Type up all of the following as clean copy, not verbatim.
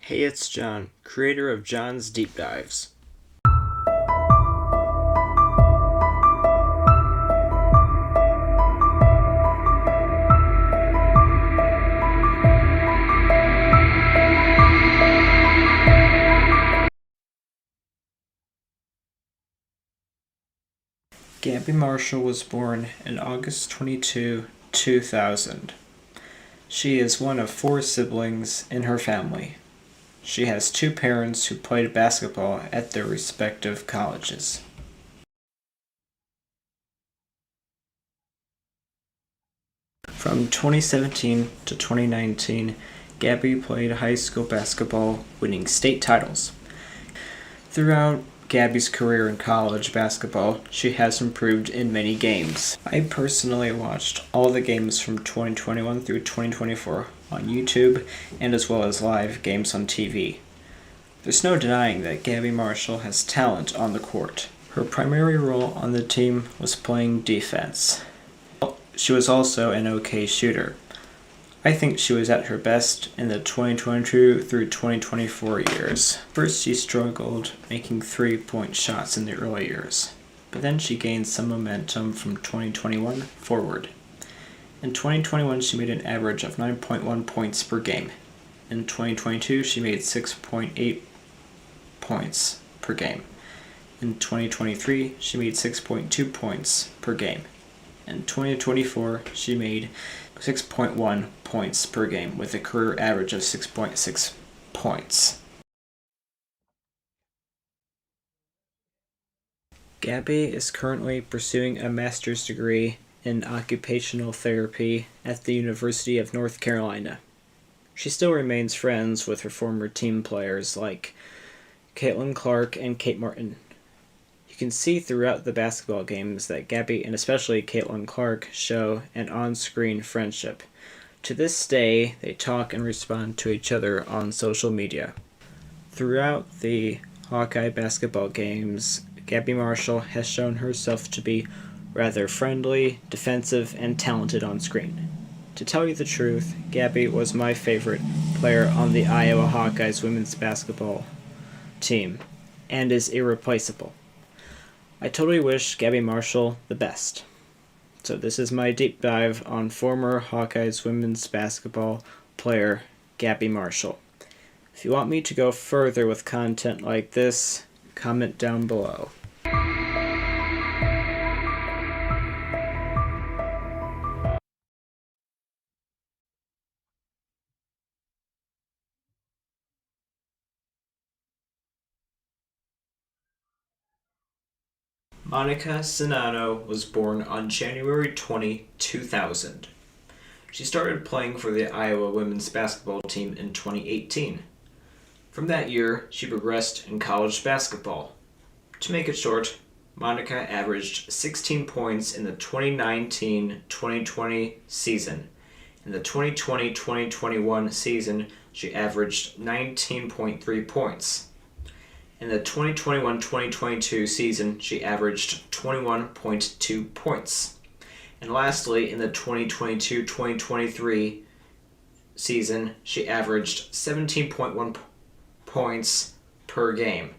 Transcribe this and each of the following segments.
Hey, it's John, creator of John's Deep Dives. Gabby Marshall was born on August 22, 2000. She is one of 4 siblings in her family. She has 2 parents who played basketball at their respective colleges. From 2017 to 2019, Gabby played high school basketball, winning state titles. Throughout Gabby's career in college basketball, she has improved in many games. I personally watched all the games from 2021 through 2024 on YouTube and as well as live games on TV. There's no denying that Gabby Marshall has talent on the court. Her primary role on the team was playing defense. She was also an okay shooter. I think she was at her best in the 2022 through 2024 years. First, she struggled making 3-point shots in the early years, but then she gained some momentum from 2021 forward. In 2021, she made an average of 9.1 points per game. In 2022, she made 6.8 points per game. In 2023, she made 6.2 points per game. In 2024, she made 6.1 points per game with a career average of 6.6 points. Gabby is currently pursuing a master's degree in occupational therapy at the University of North Carolina. She still remains friends with her former team players like Caitlin Clark and Kate Martin. You can see throughout the basketball games that Gabby and especially Caitlin Clark show an on-screen friendship. To this day, they talk and respond to each other on social media. Throughout the Hawkeye basketball games, Gabby Marshall has shown herself to be rather friendly, defensive, and talented on screen. To tell you the truth, Gabby was my favorite player on the Iowa Hawkeyes women's basketball team, and is irreplaceable. I totally wish Gabby Marshall the best. So this is my deep dive on former Hawkeyes women's basketball player Gabby Marshall. If you want me to go further with content like this, comment down below. Monica Czinano was born on January 20, 2000. She started playing for the Iowa women's basketball team in 2018. From that year, she progressed in college basketball. To make it short, Monica averaged 16 points in the 2019-2020 season. In the 2020-2021 season, she averaged 19.3 points. In the 2021-2022 season, she averaged 21.2 points. And lastly, in the 2022-2023 season, she averaged 17.1 points per game.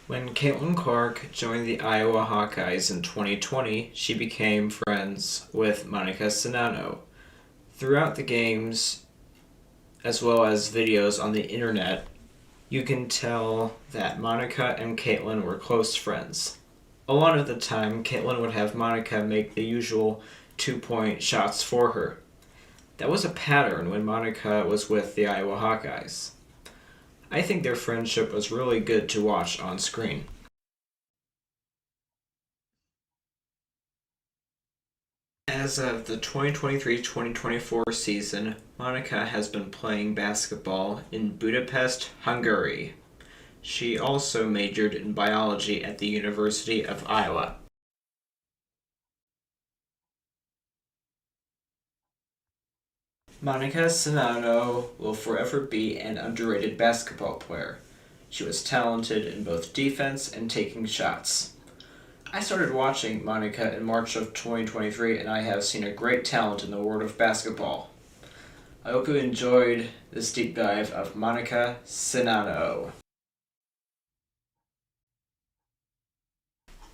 When Caitlin Clark joined the Iowa Hawkeyes in 2020, she became friends with Monica Czinano. Throughout the games, as well as videos on the internet, you can tell that Monica and Caitlin were close friends. A lot of the time, Caitlin would have Monica make the usual 2-point shots for her. That was a pattern when Monica was with the Iowa Hawkeyes. I think their friendship was really good to watch on screen. As of the 2023-2024 season, Monica has been playing basketball in Budapest, Hungary. She also majored in biology at the University of Iowa. Monica Czinano will forever be an underrated basketball player. She was talented in both defense and taking shots. I started watching Monica in March of 2023, and I have seen a great talent in the world of basketball. I hope you enjoyed this deep dive of Monica Czinano.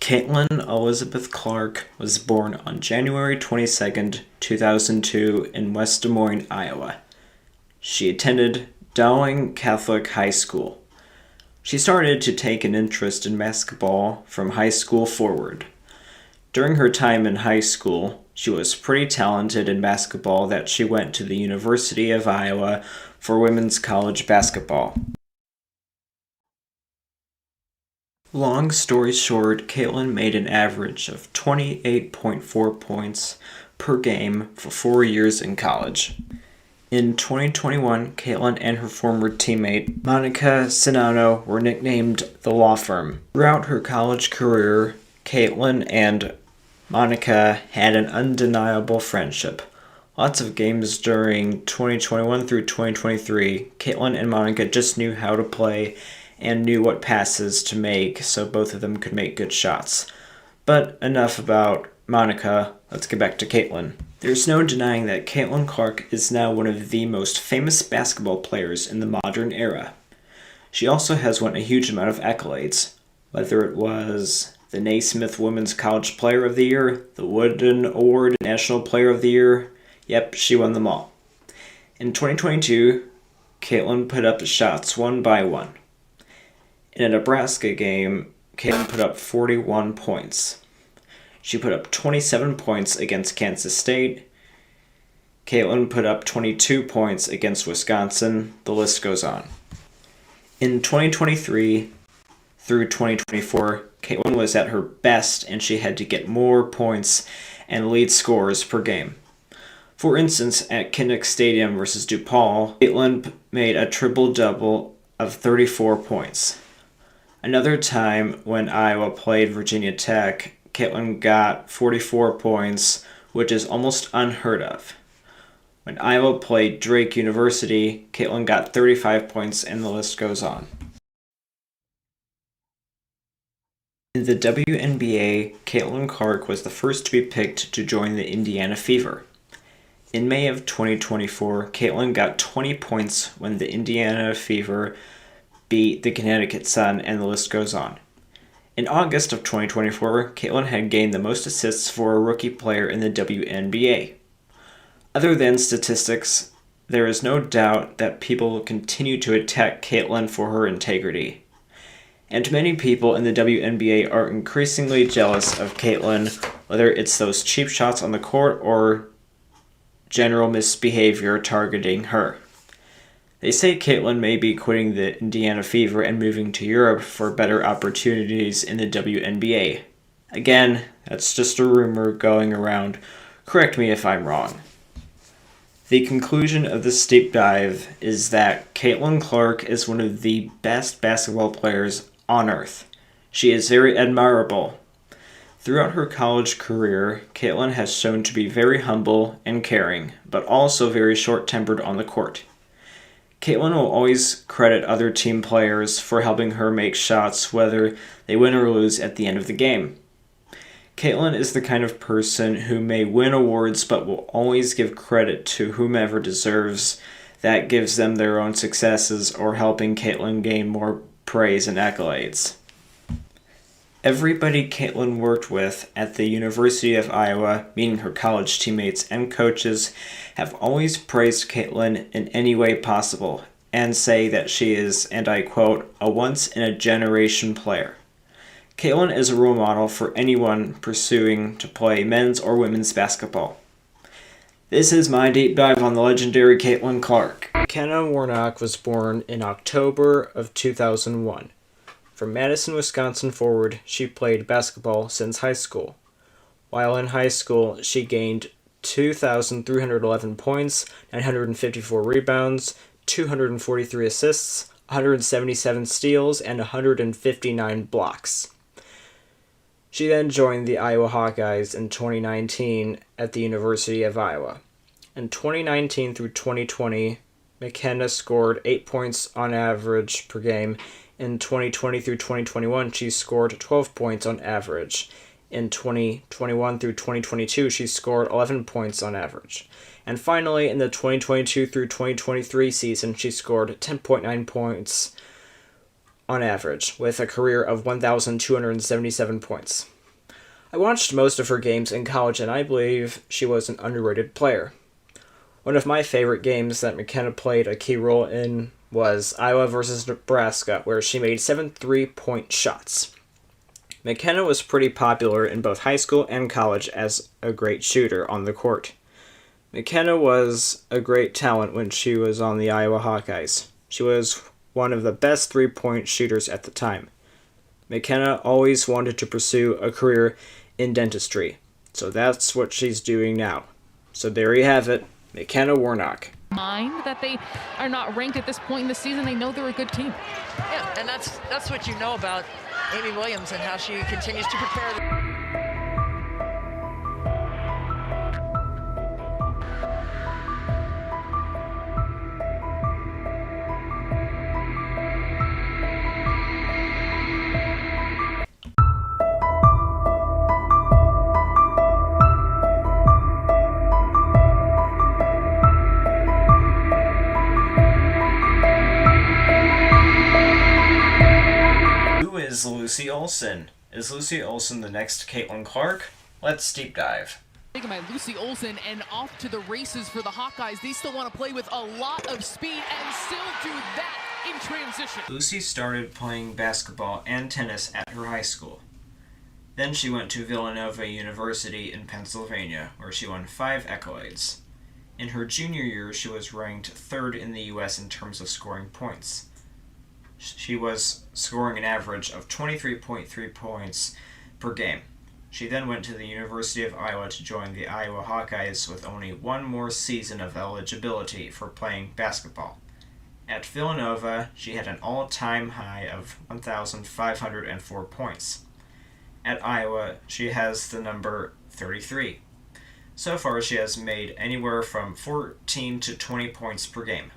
Caitlin Elizabeth Clark was born on January 22nd, 2002 in West Des Moines, Iowa. She attended Dowling Catholic High School. She started to take an interest in basketball from high school forward. During her time in high school, she was pretty talented in basketball that she went to the University of Iowa for women's college basketball. Long story short, Caitlin made an average of 28.4 points per game for 4 years in college. In 2021, Caitlin and her former teammate, Monica Czinano, were nicknamed the Law Firm. Throughout her college career, Caitlin and Monica had an undeniable friendship. Lots of games during 2021 through 2023, Caitlin and Monica just knew how to play and knew what passes to make so both of them could make good shots. But enough about Monica, let's get back to Caitlin. There's no denying that Caitlin Clark is now one of the most famous basketball players in the modern era. She also has won a huge amount of accolades, whether it was the Naismith Women's College Player of the Year, the Wooden Award National Player of the Year. Yep, she won them all. In 2022, Caitlin put up shots one by one. In a Nebraska game, Caitlin put up 41 points. She put up 27 points against Kansas State. Caitlin put up 22 points against Wisconsin. The list goes on. In 2023 through 2024, Caitlin was at her best and she had to get more points and lead scores per game. For instance, at Kinnick Stadium versus DePaul, Caitlin made a triple-double of 34 points. Another time when Iowa played Virginia Tech, Caitlin got 44 points, which is almost unheard of. When Iowa played Drake University, Caitlin got 35 points, and the list goes on. In the WNBA, Caitlin Clark was the first to be picked to join the Indiana Fever. In May of 2024, Caitlin got 20 points when the Indiana Fever beat the Connecticut Sun, and the list goes on. In August of 2024, Caitlin had gained the most assists for a rookie player in the WNBA. Other than statistics, there is no doubt that people will continue to attack Caitlin for her integrity. And many people in the WNBA are increasingly jealous of Caitlin, whether it's those cheap shots on the court or general misbehavior targeting her. They say Caitlin may be quitting the Indiana Fever and moving to Europe for better opportunities in the WNBA. Again, that's just a rumor going around. Correct me if I'm wrong. The conclusion of this deep dive is that Caitlin Clark is one of the best basketball players on earth. She is very admirable. Throughout her college career, Caitlin has shown to be very humble and caring, but also very short-tempered on the court. Caitlin will always credit other team players for helping her make shots, whether they win or lose at the end of the game. Caitlin is the kind of person who may win awards but will always give credit to whomever deserves. That gives them their own successes or helping Caitlin gain more praise and accolades. Everybody Caitlin worked with at the University of Iowa, meaning her college teammates and coaches, have always praised Caitlin in any way possible and say that she is, and I quote, a once-in-a-generation player. Caitlin is a role model for anyone pursuing to play men's or women's basketball. This is my deep dive on the legendary Caitlin Clark. Kenna Warnock was born in October of 2001. From Madison, Wisconsin forward, she played basketball since high school. While in high school, she gained 2,311 points, 954 rebounds, 243 assists, 177 steals, and 159 blocks. She then joined the Iowa Hawkeyes in 2019 at the University of Iowa. In 2019 through 2020, McKenna scored 8 points on average per game. In 2020 through 2021, she scored 12 points on average. In 2021 through 2022, she scored 11 points on average. And finally, in the 2022 through 2023 season, she scored 10.9 points on average, with a career of 1,277 points. I watched most of her games in college, and I believe she was an underrated player. One of my favorite games that McKenna played a key role in was Iowa versus Nebraska, where she made 7 3-point shots. McKenna was pretty popular in both high school and college as a great shooter on the court. McKenna was a great talent when she was on the Iowa Hawkeyes. She was one of the best 3-point shooters at the time. McKenna always wanted to pursue a career in dentistry, so that's what she's doing now. So there you have it, McKenna Warnock. Mind that they are not ranked at this point in the season. They know they're a good team. Yeah, and that's what you know about Amy Williams and how she continues to prepare. Is Lucy Olson. Is Lucy Olson the next Caitlin Clark? Let's deep dive. Taking by Lucy Olson and off to the races for the Hawkeyes. They still want to play with a lot of speed and still do that in transition. Lucy started playing basketball and tennis at her high school. Then she went to Villanova University in Pennsylvania, where she won 5 accolades. In her junior year, she was ranked 3rd in the U.S. in terms of scoring points. She was scoring an average of 23.3 points per game. She then went to the University of Iowa to join the Iowa Hawkeyes with only one more season of eligibility for playing basketball. At Villanova, she had an all-time high of 1,504 points. At Iowa, she has the number 33. So far, she has made anywhere from 14 to 20 points per game.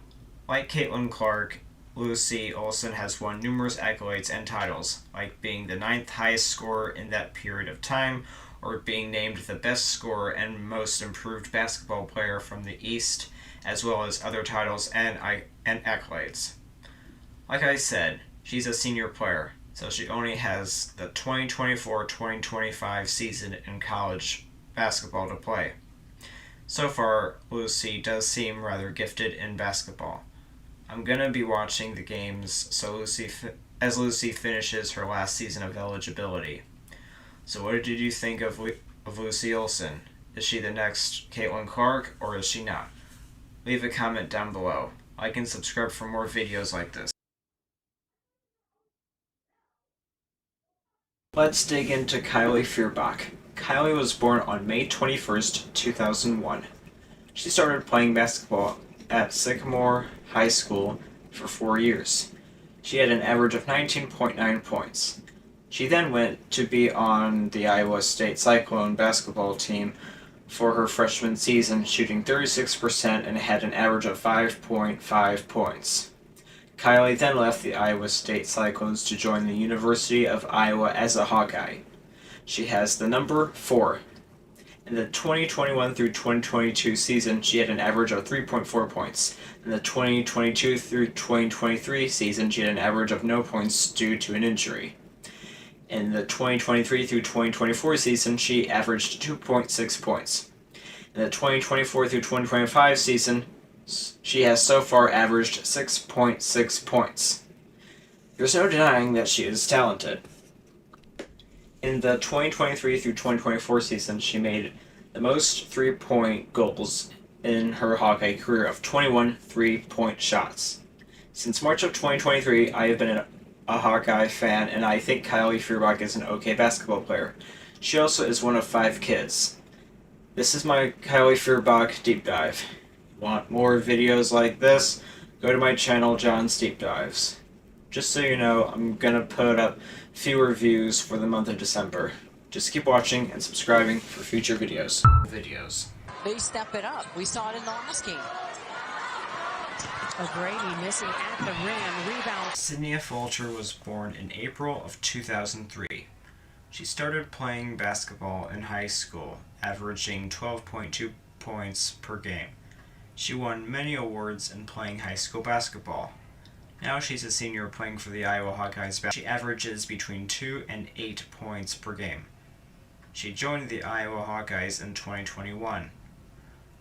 Like Caitlin Clark, Lucy Olson has won numerous accolades and titles, like being the 9th highest scorer in that period of time, or being named the best scorer and most improved basketball player from the East, as well as other titles and accolades. Like I said, she's a senior player, so she only has the 2024-2025 season in college basketball to play. So far, Lucy does seem rather gifted in basketball. I'm going to be watching the games as Lucy finishes her last season of eligibility. So what did you think of Lucy Olson? Is she the next Caitlin Clark, or is she not? Leave a comment down below. Like and subscribe for more videos like this. Let's dig into Kylie Feuerbach. Kylie was born on May 21st, 2001. She started playing basketball at Sycamore High School for 4 years. She had an average of 19.9 points. She then went to be on the Iowa State Cyclone basketball team for her freshman season, shooting 36% and had an average of 5.5 points. Kylie then left the Iowa State Cyclones to join the University of Iowa as a Hawkeye. She has the number 4. In the 2021 through 2022 season, she had an average of 3.4 points. In the 2022 through 2023 season, she had an average of no points due to an injury. In the 2023 through 2024 season, she averaged 2.6 points. In the 2024 through 2025 season, she has so far averaged 6.6 points. There's no denying that she is talented. In the 2023 through 2024 season, she made the most 3-point goals in her Hawkeye career of 21 3-point shots. Since March of 2023, I have been a Hawkeye fan, and I think Kylie Feuerbach is an okay basketball player. She also is one of 5 kids. This is my Kylie Feuerbach deep dive. Want more videos like this? Go to my channel, John's Deep Dives. Just so you know, I'm gonna put up fewer reviews for the month of December. Just keep watching and subscribing for future videos. They step it up. We saw it in the last game. O'Grady missing at the rim. Rebound. Sydney Fulcher was born in April of 2003. She started playing basketball in high school, averaging 12.2 points per game. She won many awards in playing high school basketball. Now she's a senior playing for the Iowa Hawkeyes. She averages between 2 and 8 points per game. She joined the Iowa Hawkeyes in 2021.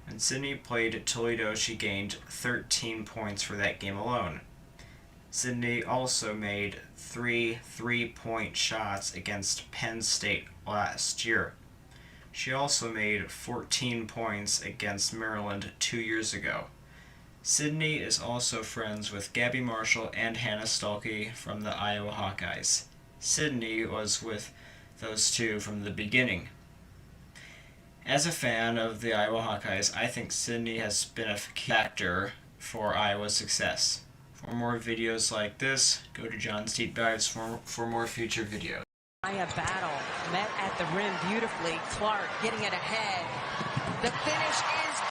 When Sydney played at Toledo, she gained 13 points for that game alone. Sydney also made 3 3-point shots against Penn State last year. She also made 14 points against Maryland 2 years ago. Sydney is also friends with Gabby Marshall and Hannah Stuelke from the Iowa Hawkeyes. Sydney was with those two from the beginning. As a fan of the Iowa Hawkeyes, I think Sydney has been a factor for Iowa's success. For more videos like this, go to John's Deep Dives for more future videos. Battle met at the rim beautifully. Clark getting it ahead. The finish.